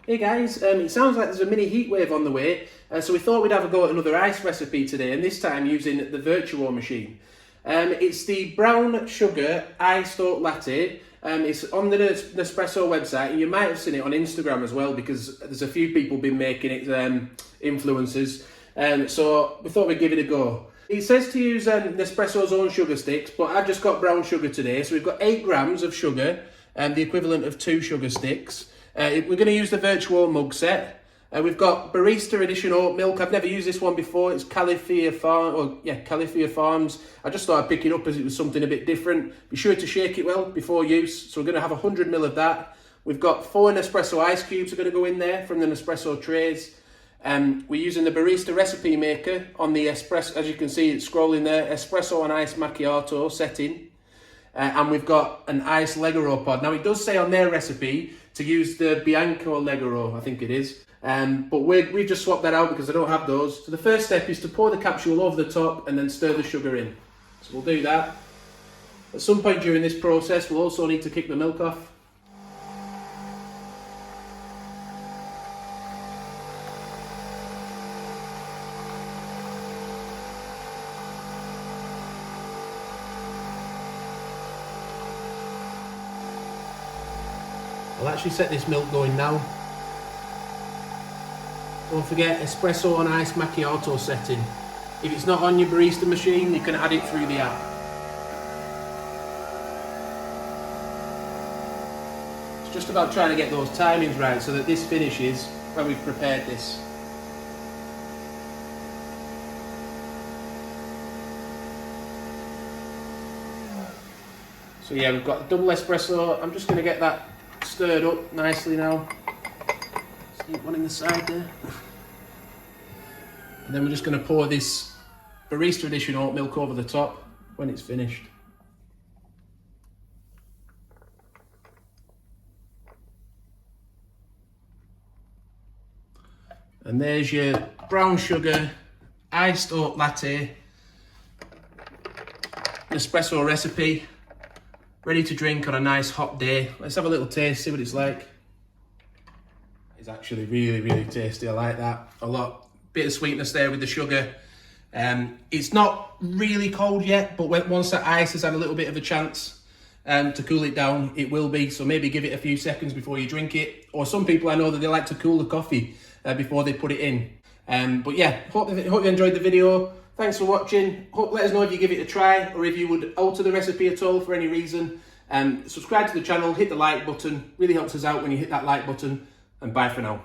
Hey guys, it sounds like there's a mini heat wave on the way, so we thought we'd have a go at another ice recipe today, and this time using the Vertuo machine. It's the brown sugar iced oat latte. It's on the Nespresso website, and you might have seen it on Instagram as well, because there's a few people been making it, influencers, so we thought we'd give it a go. It says to use Nespresso's own sugar sticks, but I've just got brown sugar today, so we've got 8 grams of sugar, the equivalent of 2 sugar sticks. We're going to use the Vertuo Mug Set. We've got Barista Edition oat milk. I've never used this one before. It's Califia Farms. I just thought I'd pick it up as it was something a bit different. Be sure to shake it well before use. So we're going to have 100 ml of that. We've got 4 Nespresso Ice Cubes are going to go in there from the Nespresso trays. We're using the Barista Recipe Maker on the Espresso. As you can see, it's scrolling there. Espresso and Ice Macchiato setting. And we've got an Ice Leggero pod. Now it does say on their recipe to use the Bianco Leggero, I think it is. But we've just swapped that out because I don't have those. So the first step is to pour the capsule over the top and then stir the sugar in. So we'll do that. At some point during this process, we'll also need to kick the milk off. I'll actually set this milk going now. Don't forget Espresso and Ice Macchiato setting. If it's not on your barista machine, you can add it through the app. It's just about trying to get those timings right so that this finishes when we've prepared this. So yeah, we've got double espresso. I'm just going to get that stirred up nicely now. See one in the side there. And then we're just going to pour this Barista Edition oat milk over the top when it's finished. And there's your brown sugar iced oat latte Nespresso recipe, ready to drink on a nice hot day. Let's have a little taste, see what it's like. It's actually really tasty. I like that a lot. Bit of sweetness there with the sugar. It's not really cold yet, but once that ice has had a little bit of a chance to cool it down, it will be. So maybe give it a few seconds before you drink it. Or some people I know that they like to cool the coffee before they put it in. But yeah, hope you enjoyed the video. Thanks for watching. Let us know if you give it a try or if you would alter the recipe at all for any reason. Subscribe to the channel, hit the like button. Really helps us out when you hit that like button. And bye for now.